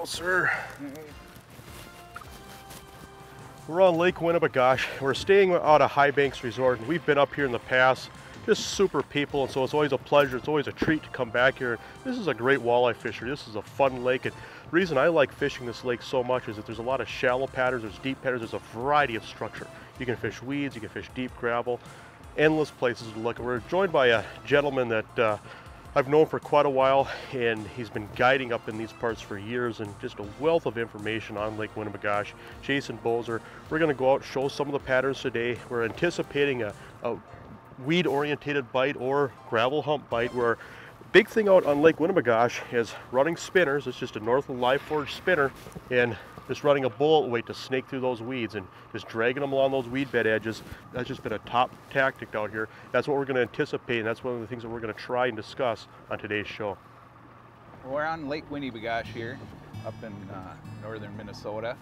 Boser. We're on Lake Winnie. We're staying out of High Banks Resort, and we've been up here in the past. Just super people, and so it's always a pleasure. It's always a treat to come back here. This is a great walleye fishery. This is a fun lake, and the reason I like fishing this lake so much is that there's a lot of shallow patterns, there's deep patterns, there's a variety of structure. You can fish weeds, you can fish deep gravel, endless places to look. We're joined by a gentleman that I've known for quite a while, and he's been guiding up in these parts for years, and just a wealth of information on Lake Winnie. Jason Boser. We're going to go out and show some of the patterns today. We're anticipating a weed-orientated bite or gravel hump bite, where big thing out on Lake Winnie is running spinners. It's just a Northland Live Forge spinner, and just running a bullet weight to snake through those weeds and just dragging them along those weed bed edges. That's just been a top tactic out here. That's what we're going to anticipate, and that's one of the things that we're going to try and discuss on today's show. We're on Lake Winnie here up in northern Minnesota.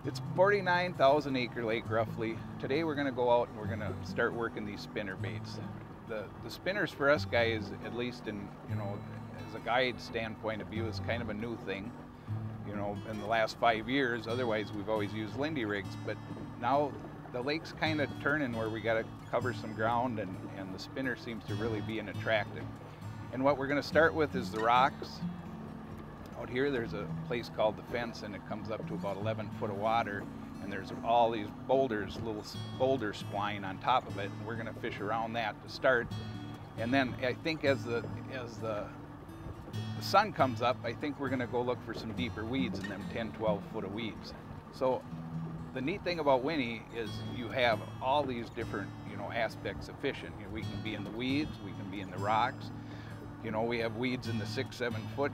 It's 49,000 acre lake roughly. Today we're going to go out and we're going to start working these spinner baits. The spinners for us guys, at least in, as a guide standpoint of view, is kind of a new thing. In the last 5 years, otherwise we've always used Lindy rigs, but now the lake's kind of turning where we got to cover some ground, and the spinner seems to really be an attractive. And what we're going to start with is the rocks. Out here there's a place called the Fence, and it comes up to about 11 foot of water, and there's all these boulders, little boulder spline on top of it, and we're going to fish around that to start. And then I think as the sun comes up, I think we're going to go look for some deeper weeds in them 10, 12 foot of weeds. So the neat thing about Winnie is you have all these different aspects of fishing. We can be in the weeds, we can be in the rocks. We have weeds in the 6, 7 foot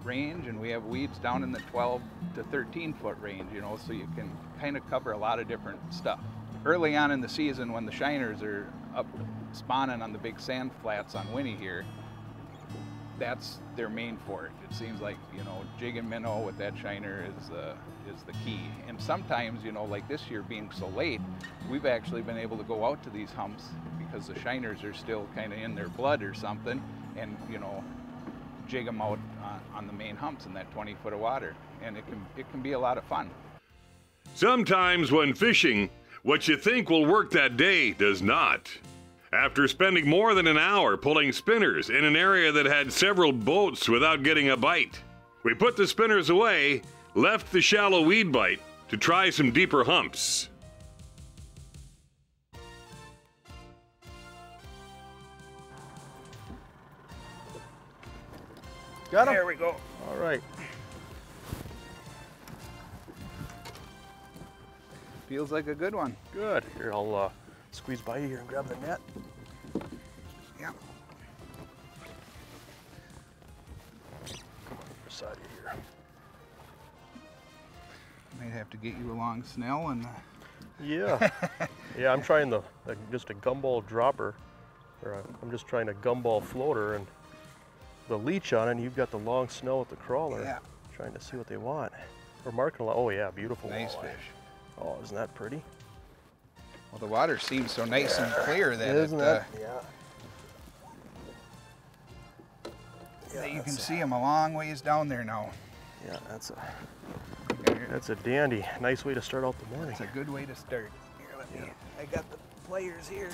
range, and we have weeds down in the 12 to 13 foot range, so you can kind of cover a lot of different stuff. Early on in the season, when the shiners are up spawning on the big sand flats on Winnie here, that's their main forage. It seems like, jigging minnow with that shiner is the key. And sometimes, like this year being so late, we've actually been able to go out to these humps because the shiners are still kind of in their blood or something, and, jig them out on the main humps in that 20 foot of water. And it can be a lot of fun. Sometimes when fishing, what you think will work that day does not. After spending more than an hour pulling spinners in an area that had several boats without getting a bite, we put the spinners away, left the shallow weed bite to try some deeper humps. Got him? There we go. All right. Feels like a good one. Good. Here, I'll squeeze by you here and grab the net. Yeah. Come on, beside you here. Might have to get you a long snell and. Yeah. Yeah, I'm trying just a gumball dropper, or I'm just trying a gumball floater, and the leech on it, and you've got the long snell with the crawler. Yeah. Trying to see what they want. We're marking a lot. Oh yeah, beautiful. Nice walleye. fish. Oh, isn't that pretty? Well, the water seems so nice and clear that Isn't that? that you can see them a long ways down there now. Yeah, that's a dandy. Nice way to start out the morning. It's a good way to start. Here, let me. I got the pliers here.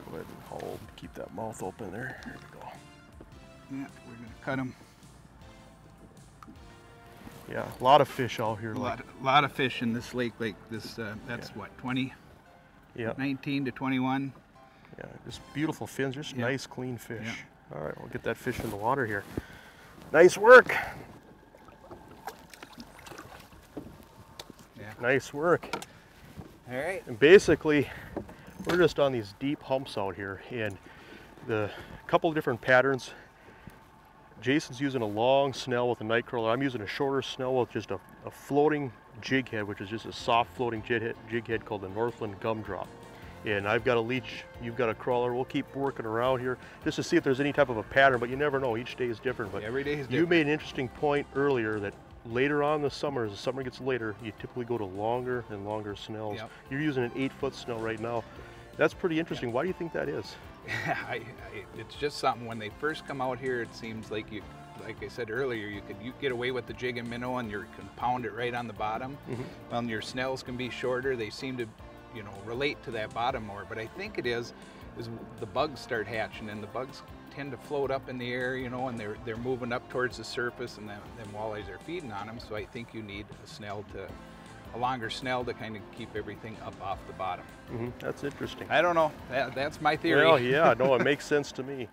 Go ahead and hold. Keep that mouth open there. Here we go. Yeah, we're gonna cut them. Yeah, a lot of fish out here. A lot of fish in this lake. Like this, that's what, 20? Yeah. 19 to 21. Yeah, just beautiful fins, just nice clean fish. Yeah. All right, we'll get that fish in the water here. Nice work. Yeah. Nice work. All right. And basically, we're just on these deep humps out here, and the couple of different patterns. Jason's using a long snell with a night crawler. I'm using a shorter snell with just a floating jig head, which is just a soft floating jig head called the Northland Gumdrop. And I've got a leech, you've got a crawler. We'll keep working around here just to see if there's any type of a pattern, but you never know. Each day is different. But every day is different. You made an interesting point earlier that later on in the summer, as the summer gets later, you typically go to longer and longer snells. Yep. You're using an 8-foot snell right now. That's pretty interesting. Why do you think that is? It's just something, when they first come out here, it seems like you like I said earlier, you get away with the jig and minnow, and you can pound it right on the bottom. Your snells can be shorter. They seem to, you know, relate to that bottom more. But I think it is the bugs start hatching, and the bugs tend to float up in the air, you know, and they're moving up towards the surface, and then walleyes are feeding on them. So I think you need a longer snell to kind of keep everything up off the bottom. That's interesting. I don't know. That's my theory. Well, yeah, no, it makes sense to me.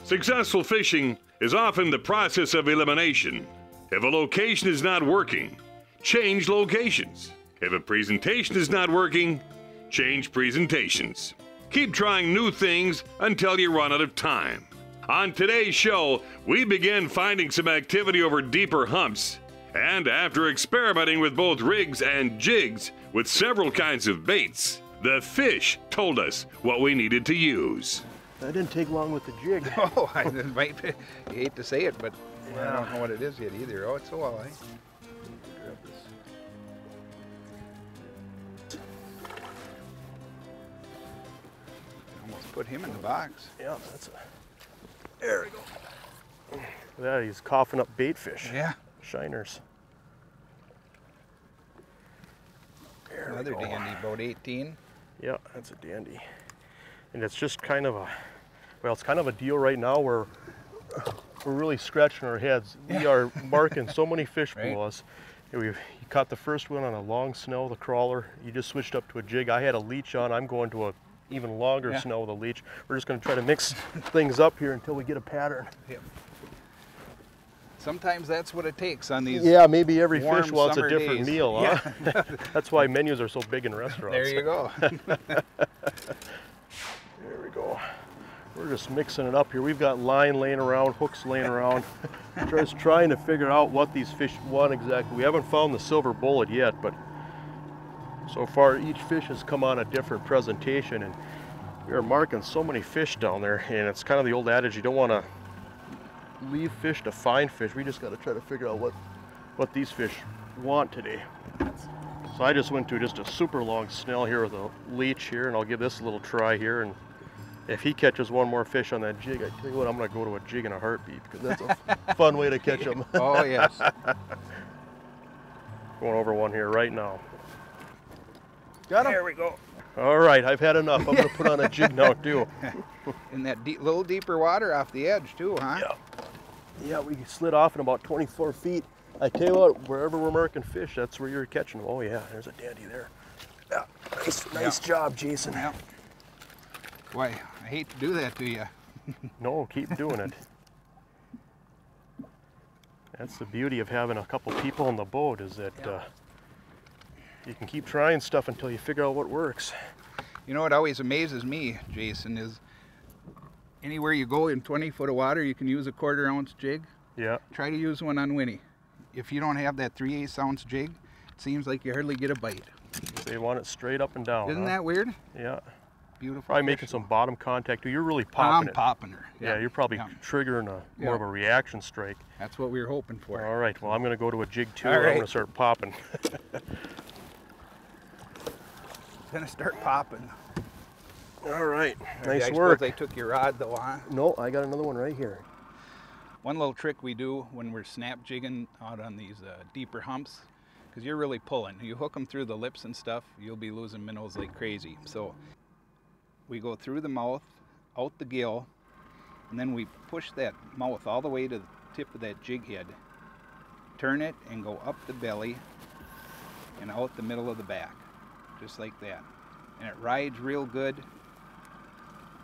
Successful fishing is often the process of elimination. If a location is not working, change locations. If a presentation is not working, change presentations. Keep trying new things until you run out of time. On today's show, we begin finding some activity over deeper humps. And after experimenting with both rigs and jigs with several kinds of baits, the fish told us what we needed to use. That didn't take long with the jig. Oh, I hate to say it, but I don't know what it is yet either. Oh, it's a walleye. Grab this. Almost put him in the box. Yeah, there we go. That he's coughing up bait fish. Yeah. Shiners. There Another we go. dandy, about 18. Yeah, that's a dandy. And it's just kind of it's kind of a deal right now where we're really scratching our heads. We are marking so many fish below us. You caught the first one on a long snell, the crawler. You just switched up to a jig. I had a leech on. I'm going to a even longer snell with a leech. We're just going to try to mix things up here until we get a pattern. Yep. Sometimes that's what it takes on these. Yeah, maybe every warm fish wants a summer different days. meal, huh? Yeah. That's why menus are so big in restaurants. There you go. There we go. We're just mixing it up here. We've got line laying around, hooks laying around. Just trying to figure out what these fish want exactly. We haven't found the silver bullet yet, but so far each fish has come on a different presentation, and we are marking so many fish down there, and it's kind of the old adage, you don't want to leave fish to find fish. We just got to try to figure out what these fish want today. So I just went to just a super long snell here with a leech here, and I'll give this a little try here, and if he catches one more fish on that jig, I tell you what, I'm going to go to a jig in a heartbeat, because that's a fun way to catch them. Oh, yes. Going over one here right now. Got him? There we go. All right, I've had enough. I'm going to put on a jig now, too. In that little deeper water off the edge, too, huh? Yeah. Yeah, we slid off in about 24 feet. I tell you what, wherever we're marking fish, that's where you're catching them. Oh, yeah, there's a dandy there. Yeah, nice job, Jason. Yeah. Boy, I hate to do that to you. No, keep doing it. That's the beauty of having a couple people on the boat, is that you can keep trying stuff until you figure out what works. You know what always amazes me, Jason, is anywhere you go in 20 foot of water, you can use a 1/4 ounce jig. Yeah. Try to use one on Winnie. If you don't have that 3/8 ounce jig, it seems like you hardly get a bite. They want it straight up and down. Isn't that weird? Yeah. Beautiful. Probably making some bottom contact too. You're really popping I'm popping her. Yeah, you're probably triggering more of a reaction strike. That's what we were hoping for. All right, well, I'm going to go to a jig too. All I'm right. going to start popping. Gonna start popping. All right, I nice work. suppose I took your rod though, huh? No, I got another one right here. One little trick we do when we're snap jigging out on these deeper humps, because you're really pulling. You hook them through the lips and stuff, you'll be losing minnows like crazy. So we go through the mouth, out the gill, and then we push that mouth all the way to the tip of that jig head, turn it and go up the belly and out the middle of the back, just like that. And it rides real good,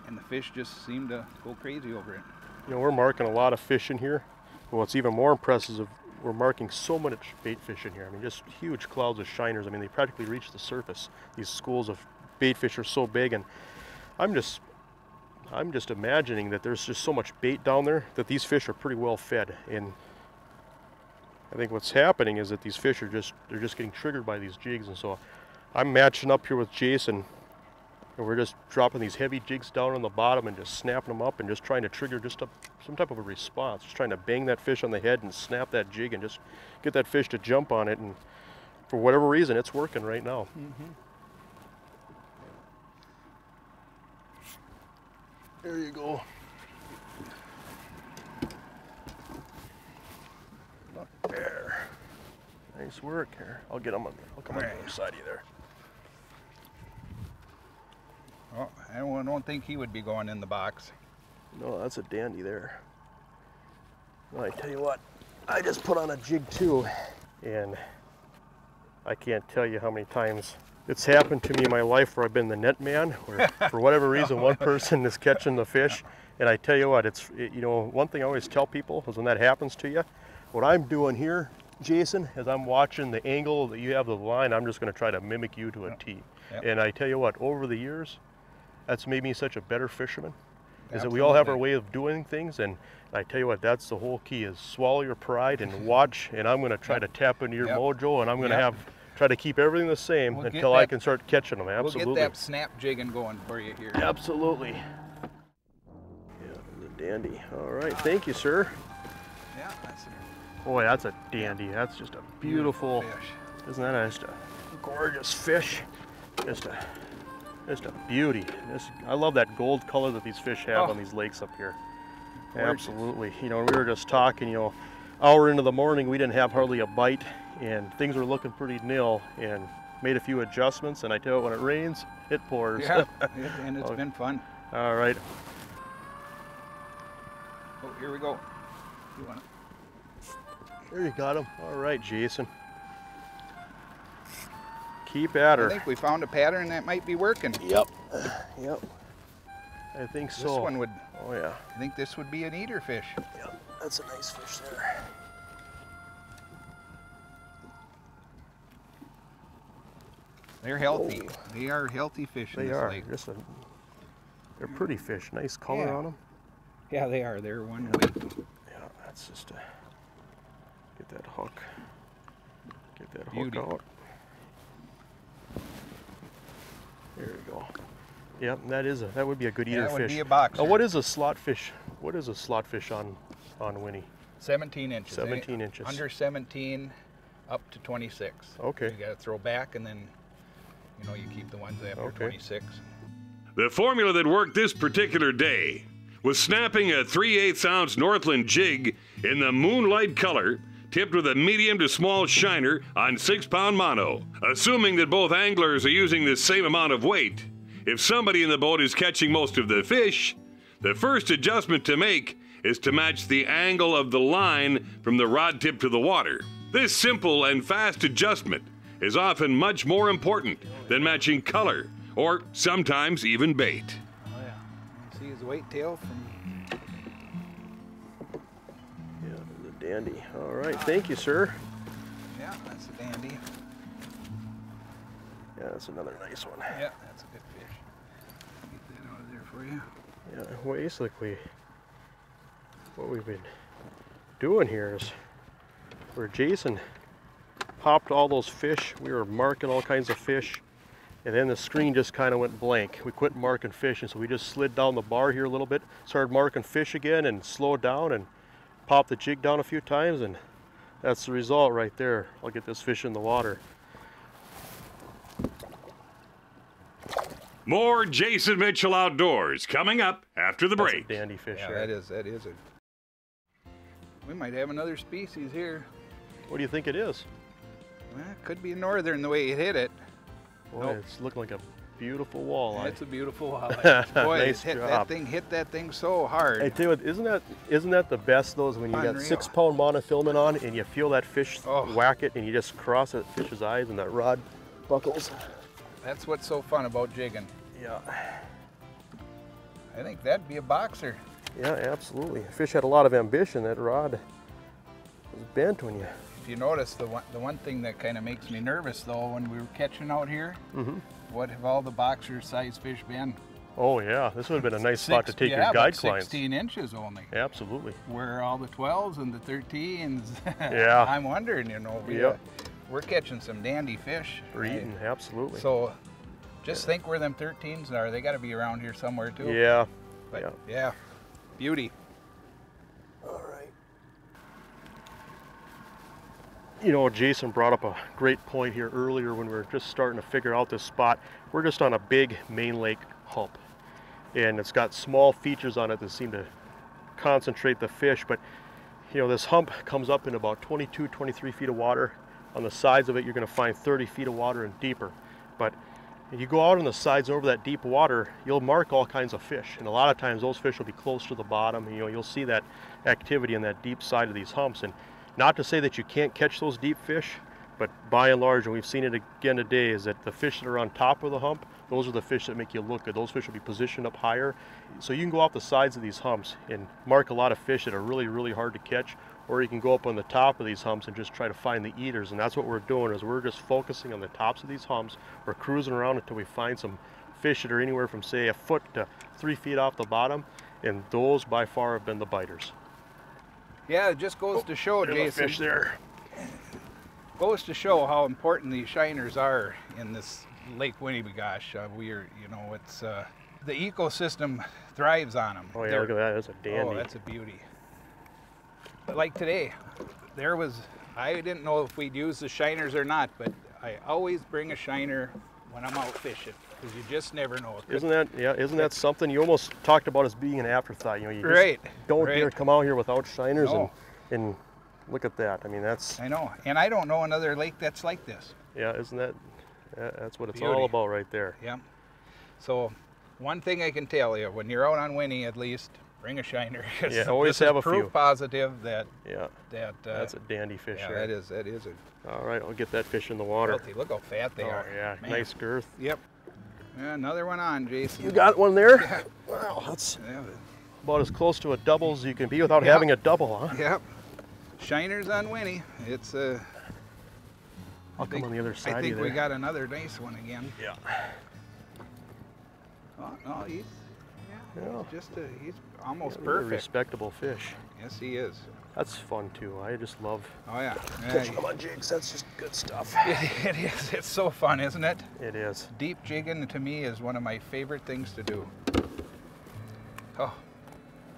and the fish just seem to go crazy over it. You know, we're marking a lot of fish in here. But what's even more impressive is we're marking so much bait fish in here. I mean, just huge clouds of shiners. I mean, they practically reach the surface. These schools of bait fish are so big, and I'm just imagining that there's just so much bait down there that these fish are pretty well fed. And I think what's happening is that these fish are they're just getting triggered by these jigs. And so I'm matching up here with Jason, and we're just dropping these heavy jigs down on the bottom and just snapping them up and just trying to trigger some type of a response. Just trying to bang that fish on the head and snap that jig and just get that fish to jump on it. And for whatever reason, it's working right now. Mm-hmm. There you go. There. Nice work here. I'll get him on. I'll come on the other side of you there. Oh, I don't think he would be going in the box. No, that's a dandy there. Well, I tell you what, I just put on a jig too, and I can't tell you how many times it's happened to me in my life where I've been the net man, where for whatever reason one person is catching the fish, and I tell you what, you know, one thing I always tell people is when that happens to you, what I'm doing here, Jason, is I'm watching the angle that you have the line, I'm just going to try to mimic you to a T. Yep. And I tell you what, over the years, that's made me such a better fisherman. Is that we all have our way of doing things, and I tell you what, that's the whole key, is swallow your pride and watch, and I'm going to try to tap into your mojo, and I'm going to try to keep everything the same until I can start catching them. Absolutely. We'll get that snap jigging going for you here. Absolutely. Yeah, the dandy. All right, thank you, sir. Yeah, that's it. Boy, that's a dandy. That's just a beautiful fish. Isn't that just a gorgeous fish? Just a beauty. I love that gold color that these fish have on these lakes up here. Gorgeous. Absolutely. You know, we were just talking, you know, hour into the morning, we didn't have hardly a bite, and things were looking pretty nil, and made a few adjustments, and I tell you, when it rains, it pours. Yeah, and it's been fun. All right. Oh, here we go. You want it? There you got him. All right, Jason. Keep at her. I think we found a pattern that might be working. Yep. Yep. I think so. This one would. Oh yeah. I think this would be an eater fish. Yep. That's a nice fish there. They're healthy. Oh. They are healthy fish in this lake. They're pretty fish. Nice color on them. Yeah, they are. They're one weight. Yeah, that's just get that hook. Get that Beauty. hook out. There you go. Yep, that would be a good eater fish. That would be a boxer. What is a slot fish? What is a slot fish on Winnie? 17 inches. 17 inches. Under 17, up to 26. Okay. You got to throw back, and then you keep the ones after 26. The formula that worked this particular day was snapping a 3/8 ounce Northland jig in the moonlight color, tipped with a medium to small shiner on 6-pound mono. Assuming that both anglers are using the same amount of weight, if somebody in the boat is catching most of the fish, the first adjustment to make is to match the angle of the line from the rod tip to the water. This simple and fast adjustment is often much more important than matching color, or sometimes even bait. Oh yeah, see his weight tail from... Dandy. All right, thank you, sir. Yeah, that's a dandy. Yeah, that's another nice one. Yeah, that's a good fish. Get that out of there for you. Yeah, basically, what we've been doing here is where Jason popped all those fish, we were marking all kinds of fish, and then the screen just kind of went blank. We quit marking fish, and so we just slid down the bar here a little bit, started marking fish again, and slowed down, and pop the jig down a few times, and that's the result right there. I'll get this fish in the water. More Jason Mitchell Outdoors coming up after the break. That's a dandy fish. Yeah, here. that is a... We might have another species here. What do you think it is? Well, it could be a northern the way you hit it. Boy, it's looking like a beautiful walleye. It's a beautiful walleye. Boy, nice hit that thing so hard. I tell you what, isn't that the best though, is when you got 6-pound monofilament on and you feel that fish whack it and you just cross that fish's eyes and that rod buckles. That's what's so fun about jigging. Yeah. I think that'd be a boxer. Yeah, absolutely. The fish had a lot of ambition. That rod was bent when you... If you notice, the one thing that kind of makes me nervous though, when we were catching out here, what have all the boxer size fish been? Oh yeah, this would have been a nice spot to take your guide clients. 16 inches only. Absolutely. Where are all the 12s and the 13s? Yeah. I'm wondering, we're catching some dandy fish. We're eating, absolutely. So just think where them 13s are. They got to be around here somewhere too. Yeah. But yeah, beauty. All right. You know, Jason brought up a great point here earlier when we were just starting to figure out this spot. We're just on a big main lake hump, and it's got small features on it that seem to concentrate the fish, but you know, this hump comes up in about 22, 23 feet of water. On the sides of it, you're going to find 30 feet of water and deeper. But if you go out on the sides over that deep water, you'll mark all kinds of fish. And a lot of times those fish will be close to the bottom. And, you know, you'll see that activity in that deep side of these humps. And not to say that you can't catch those deep fish, but by and large, and we've seen it again today, is that the fish that are on top of the hump, those are the fish that make you look good. Those fish will be positioned up higher. So you can go off the sides of these humps and mark a lot of fish that are really, really hard to catch, or you can go up on the top of these humps and just try to find the eaters. And that's what we're doing, is we're just focusing on the tops of these humps. We're cruising around until we find some fish that are anywhere from, say, a foot to 3 feet off the bottom, and those by far have been the biters. Yeah, it just goes to show, There's Jason. a fish there. Goes to show how important these shiners are in this Lake Winnie. Gosh, we're, you know, it's the ecosystem thrives on them. Oh yeah, look at that. That's a dandy. Oh, that's a beauty. But like today, there was, I didn't know if we'd use the shiners or not, but I always bring a shiner when I'm out fishing, because you just never know. Isn't that something? You almost talked about as being an afterthought. You know, you just don't dare come out here without shiners. No. And look at that. I mean, that's. I know, and I don't know another lake that's like this. Yeah, isn't that? That's what it's Beauty. all about right there. Yeah. So, one thing I can tell you, when you're out on Winnie, at least bring a shiner. Yeah, always have a proof few. Positive that. Yeah. That's a dandy fish. Yeah, there. that is a. All right, I'll get that fish in the water. Healthy. Look how fat they are. Yeah, Man. nice girth. Yep. Yeah, another one on, Jason. You got one there? Yeah. Wow, that's Yeah. about as close to a double as you can be without having a double, huh? Yep. Shiners on Winnie. It's I'll come on the other side. I think of you we there. got another nice one again. Yeah. Oh no, he's Yeah. he's almost Yeah, really perfect. respectable fish. Yes, he is. That's fun too. I just love Oh yeah. catching them on jigs. That's just good stuff. It is. It's so fun, isn't it? It is. Deep jigging to me is one of my favorite things to do. Oh,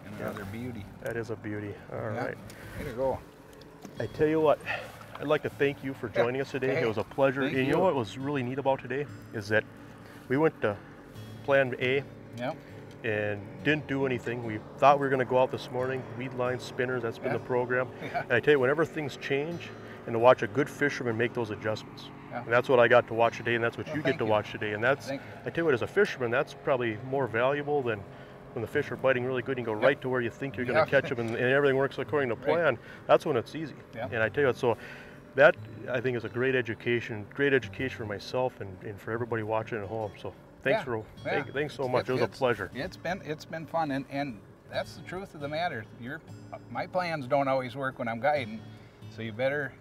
and another beauty. That is a beauty. All Yeah. right. Way to go. I tell you what, I'd like to thank you for joining us today. Hey, It was a pleasure. thank And you know you. what was really neat about today is that we went to plan A Yeah. and didn't do anything. We thought we were going to go out this morning, weed line spinners, that's been Yeah. the program. Yeah. And I tell you, whenever things change, and to watch a good fisherman make those adjustments. Yeah. And that's what I got to watch today, and that's what Well, you get thank to you. watch today. And that's, Thank you. I tell you what, as a fisherman, that's probably more valuable than when the fish are biting really good and you go right to where you think you're going to Yeah. catch them, and everything works according to Right. plan. That's when it's easy. Yeah. And I tell you what, so that I think is a great education for myself and for everybody watching at home. So thanks Yeah. thanks so much. It was a pleasure. It's been fun, and that's the truth of the matter. My plans don't always work when I'm guiding, so you better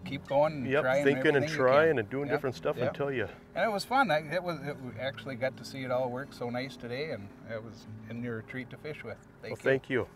keep going and Yep, trying thinking and everything you trying can. and doing Yep, different stuff yep. until you. And it was fun. We actually got to see it all work so nice today, and it was a treat to fish with. Thank you.